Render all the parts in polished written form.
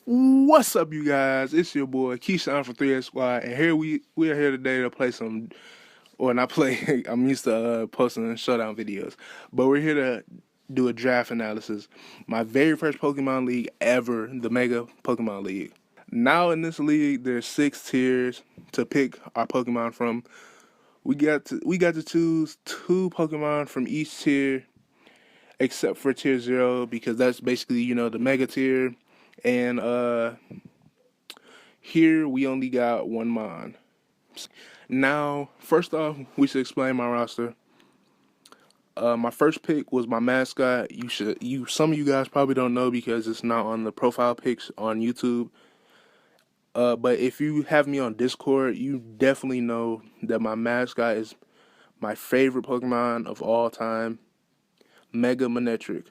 What's up, you guys? It's your boy Keyshawn from 3S Squad, and here we are here today to play some, or not play. I'm used to posting Showdown videos, but we're here to do a draft analysis. My very first Pokemon League ever, the Mega Pokemon League. Now in this league, there's 6 tiers to pick our Pokemon from. We got to choose 2 Pokemon from each tier, except for tier 0 because that's basically the Mega tier, and here we only got one Mon. Now, first off, we should explain my roster. My first pick was my mascot. Some of you guys probably don't know because it's not on the profile pics on YouTube. But if you have me on Discord, you definitely know that my mascot is my favorite Pokemon of all time, Mega Manectric,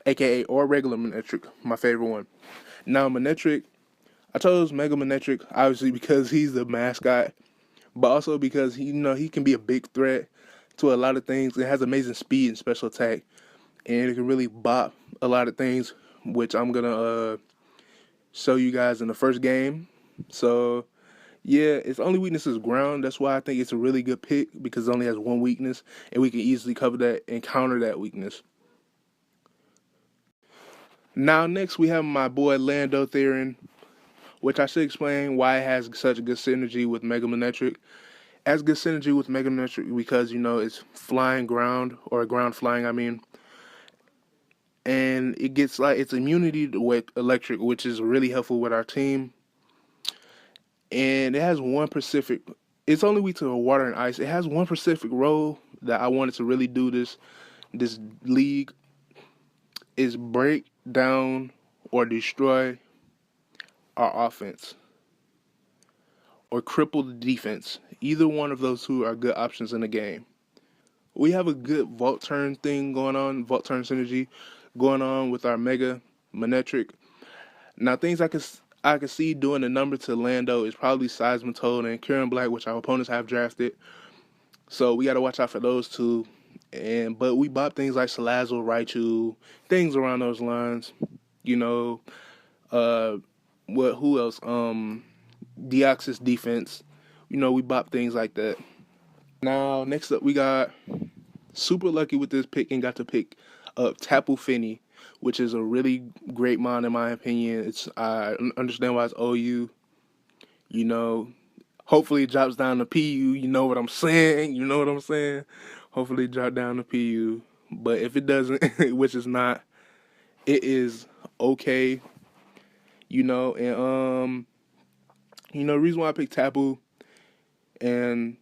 aka or regular Manectric, my favorite one. Now Manectric, I chose Mega Manectric obviously because he's the mascot, but also because he can be a big threat to a lot of things. It has amazing speed and special attack, and it can really bop a lot of things, which I'm gonna show you guys in the first game. So yeah, its only weakness is ground. That's why I think it's a really good pick because it only has one weakness, and we can easily cover that and counter that weakness. Now next we have my boy Lando Theron, which I should explain why it has such good synergy with Mega Manectric. As good synergy with Mega Manectric because it's flying ground, or ground flying, I mean, and it gets like its immunity to electric, which is really helpful with our team. And it has one specific. It's only weak to water and ice. It has one specific role that I wanted to really do this league is break down or destroy our offense or cripple the defense. Either one of those two are good options in the game. We have a good vault turn thing going on, vault turn synergy going on with our Mega Manectric. Now, things I could see doing the number to Lando is probably Seismitoad and Kieran Black, which our opponents have drafted. So we got to watch out for those two. But we bought things like Salazzle, Raichu, things around those lines. You know, uh, what? Who else? Deoxys defense. We bought things like that. Now, next up, we got super lucky with this pick and got to pick up Tapu Fini, which is a really great mon in my opinion. I understand why it's OU. You know, hopefully it drops down to PU. You know what I'm saying? You know what I'm saying? Hopefully it drop down to PU. But if it doesn't, which is not, it is okay. And reason why I picked Tapu and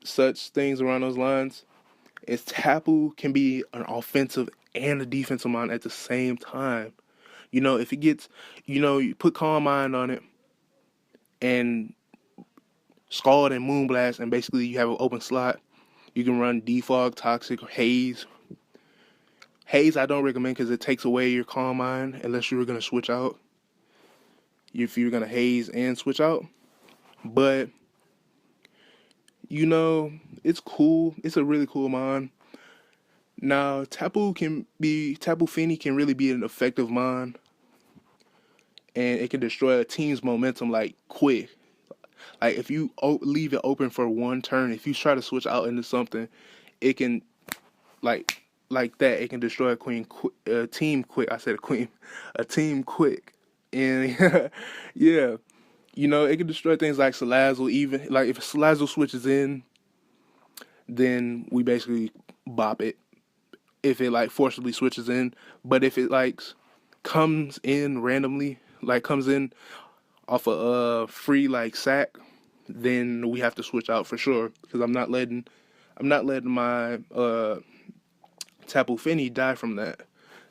such things around those lines is Tapu can be an offensive and a defensive mind at the same time. If it gets, you put Calm Mind on it and Scald and Moonblast, and basically you have an open slot. You can run Defog, Toxic, or Haze. Haze I don't recommend because it takes away your Calm Mind unless you were going to switch out. If you're going to Haze and switch out. But, it's cool. It's a really cool mind. Now, Tapu Fini can really be an effective mon, and it can destroy a team's momentum like quick. Like if you leave it open for one turn, if you try to switch out into something, it can like that. It can destroy a team quick. I said a queen, a team quick, and yeah, it can destroy things like Salazzle. Even like if Salazzle switches in, then we basically bop it. If it like forcibly switches in, but if it like comes in randomly, like comes in off a free like sack, then we have to switch out for sure because I'm not letting my Tapu Fini die from that.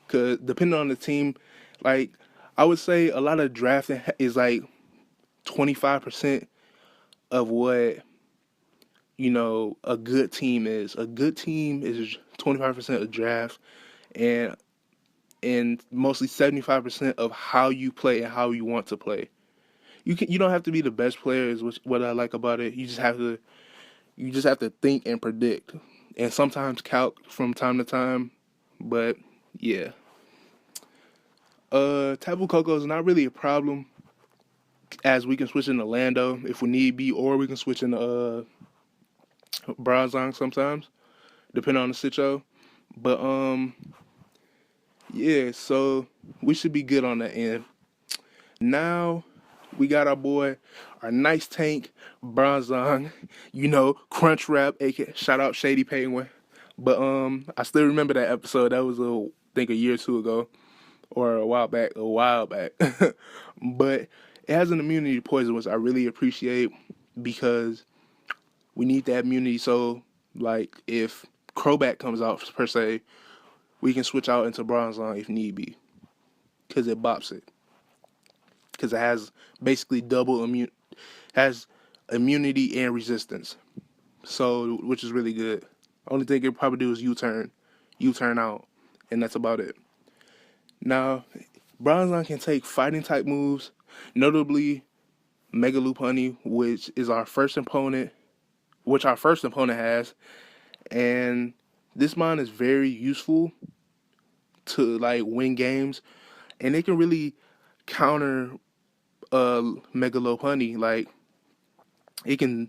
Because depending on the team, like I would say a lot of drafting is like 25% of what a good team is. A good team is 25% of draft, and mostly 75% of how you play and how you want to play. You don't have to be the best player is what I like about it. You just have to think and predict, and sometimes calc from time to time. But yeah, Tapu Koko is not really a problem. as we can switch into Lando if we need be, or we can switch into Bronzong sometimes, depending on the sitcho. But yeah, so we should be good on that end. Now we got our boy, our nice tank, Bronzong, Crunch Wrap, aka shout out Shady Penguin. But I still remember that episode. That was I think a year or two ago, or a while back. But it has an immunity to poison, which I really appreciate because we need that immunity. So like if Crobat comes out per se, we can switch out into Bronzong if need be, because it bops it. Because it has basically has immunity and resistance. So, which is really good. Only thing it probably do is U-turn out, and that's about it. Now, Bronzong can take fighting type moves, notably Mega Lopunny, which our first opponent has, and this mon is very useful to like win games, and it can really counter Mega Lopunny. Like you can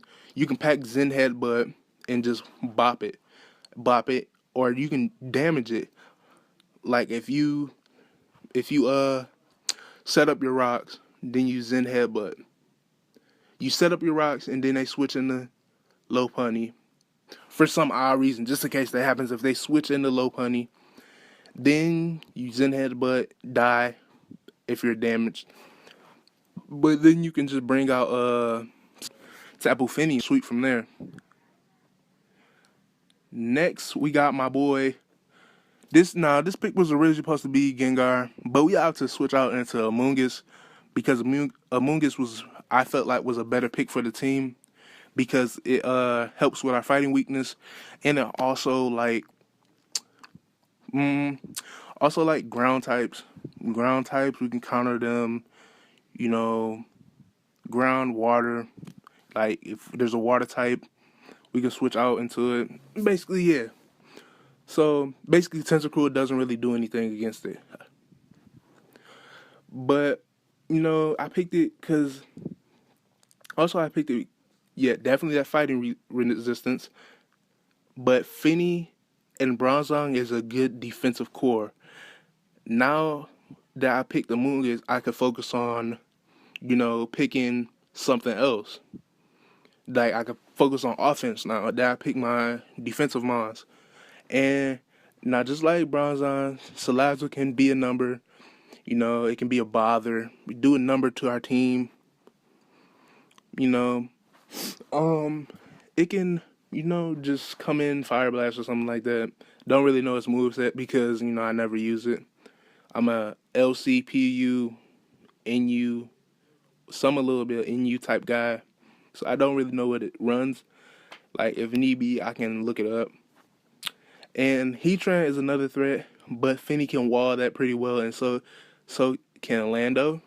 pack Zen Headbutt and just bop it, or you can damage it. Like if you set up your rocks, then you Zen Headbutt. You set up your rocks and then they switch into Lopunny. For some odd reason, just in case that happens, if they switch into Lopunny, then you Zen Headbutt, die if you're damaged. But then you can just bring out Tapu Fini, sweep from there. Next, we got my boy. This pick was originally supposed to be Gengar, but we have to switch out into Amoonguss because Amoonguss I felt like was a better pick for the team because it helps with our fighting weakness, and it also like ground types. Ground types, we can counter them. Ground, water. Like if there's a water type, we can switch out into it. Basically, yeah. So basically, Tentacruel doesn't really do anything against it. But I picked it because I picked it. Yeah, definitely that fighting resistance. But Finny and Bronzong is a good defensive core. Now that I picked the Moongus, I could focus on, picking something else. Like I could focus on offense now that I picked my defensive mons. And now just like Bronzong, Salazzle can be a number. It can be a bother. We do a number to our team. It can, just come in Fire Blast or something like that. Don't really know its moveset because, I never use it. I'm a LC, PU, NU, a little bit of NU type guy. So I don't really know what it runs. Like, if need be, I can look it up. And Heatran is another threat, but Finny can wall that pretty well, and so can Lando.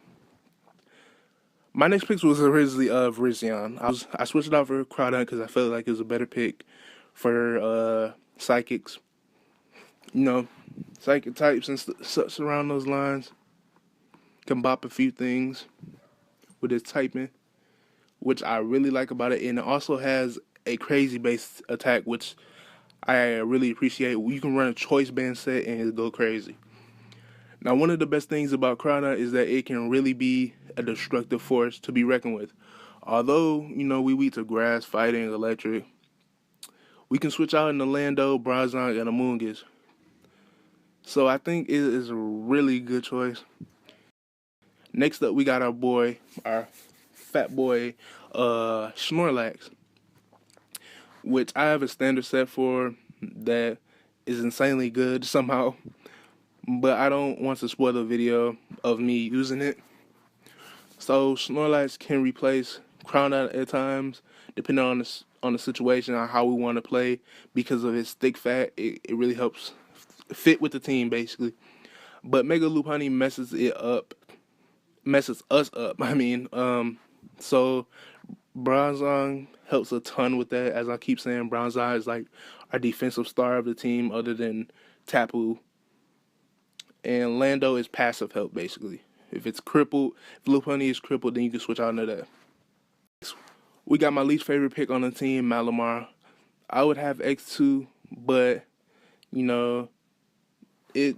My next pick was originally Virizion. I switched it out for Crowdon because I felt like it was a better pick for psychics. Psychic types and such around those lines. Can bop a few things with its typing, which I really like about it. And it also has a crazy base attack, which I really appreciate. You can run a choice band set and it'll go crazy. Now, one of the best things about Crowdon is that it can really be a destructive force to be reckoned with. Although, we weak to grass, fighting, electric, we can switch out into Lando, Bronzong, and Amoonguss. So I think it is a really good choice. Next up, we got our fat boy, Snorlax, which I have a standard set for that is insanely good somehow. But I don't want to spoil the video of me using it. So Snorlax can replace Crowdon at times, depending on the situation, on how we want to play. Because of its thick fat, it really helps fit with the team, basically. But Mega Lopunny messes us up. So Bronzong helps a ton with that. As I keep saying, Bronzong is like our defensive star of the team, other than Tapu. And Lando is passive help, basically. If it's crippled, if Lil Pony is crippled, then you can switch out into that. We got my least favorite pick on the team, Matt Lamar. I would have X2, but you know, it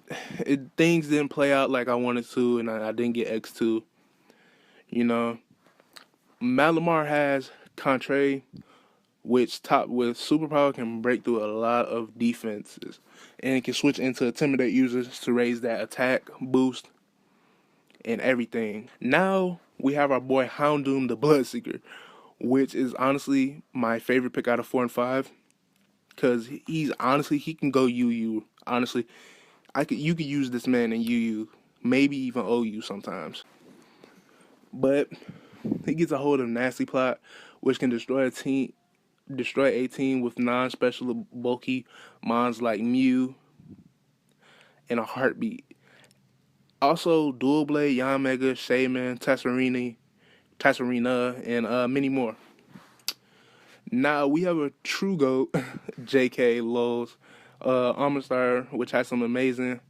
things didn't play out like I wanted to, and I didn't get X2. You know, Matt Lamar has Contre, which topped with superpower can break through a lot of defenses, and it can switch into intimidate users to raise that attack boost and everything. Now we have our boy Houndoom the Bloodseeker, which is honestly my favorite pick out of 4 and 5. Cause he can go UU. Honestly, you could use this man in UU, maybe even OU sometimes. But he gets a hold of Nasty Plot, which can destroy a team with non-special bulky mons like Mew in a heartbeat. Also, Dual Blade, Yanmega, Shaman, Tasarina, and many more. Now we have a true GOAT, JK Lowe's, Armor Star, which has some amazing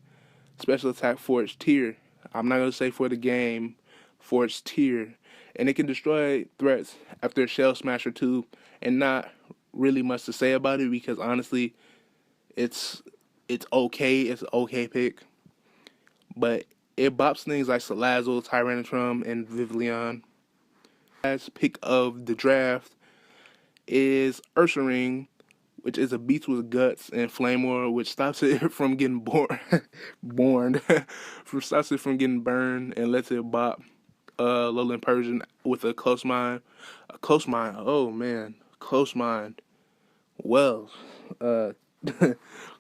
special attack for its tier. I'm not going to say for the game, for its tier. And it can destroy threats after a Shell Smash or 2, and not really much to say about it because honestly, it's okay. It's an okay pick. But it bops things like Salazzle, Tyrantrum, and Vivillon. Last pick of the draft is Ursaring, which is a beast with guts, and Flame War, which stops it from getting stops it from getting burned and lets it bop Lowland Persian with a close mind. Oh man, close mind. Well,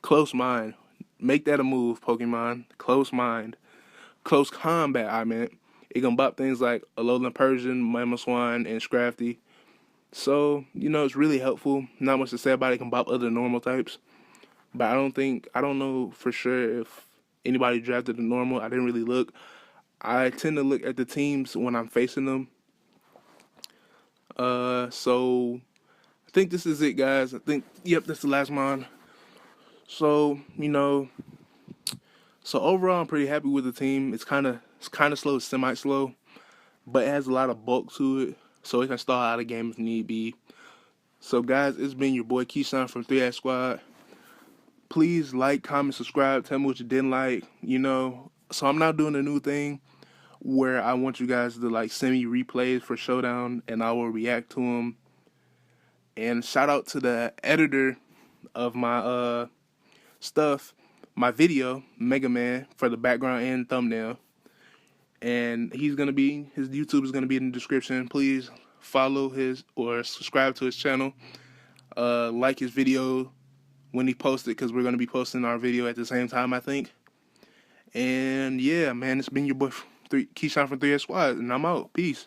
close mind. Make that a move, Pokemon. Close mind. Close combat, I meant. It can bop things like a Lowland Persian, Mamoswine, and Scrafty. So, it's really helpful. Not much to say about it. It can bop other normal types. But I don't know for sure if anybody drafted the normal. I didn't really look. I tend to look at the teams when I'm facing them. So I think this is it, guys. That's the last one. So, so overall I'm pretty happy with the team. It's kinda slow, semi-slow, but it has a lot of bulk to it. So it can stall out a game if need be. So guys, it's been your boy Keyshawn from 3S Squad. Please like, comment, subscribe, tell me what you didn't like, So I'm now doing a new thing where I want you guys to send me replays for Showdown and I will react to them. And shout out to the editor of my my video, Mega Man, for the background and thumbnail. And his YouTube is gonna be in the description. Please follow or subscribe to his channel. Like his video when he posts it, because we're gonna be posting our video at the same time, I think. And yeah, man, it's been your boy Keyshawn from 3S Squad, and I'm out. Peace.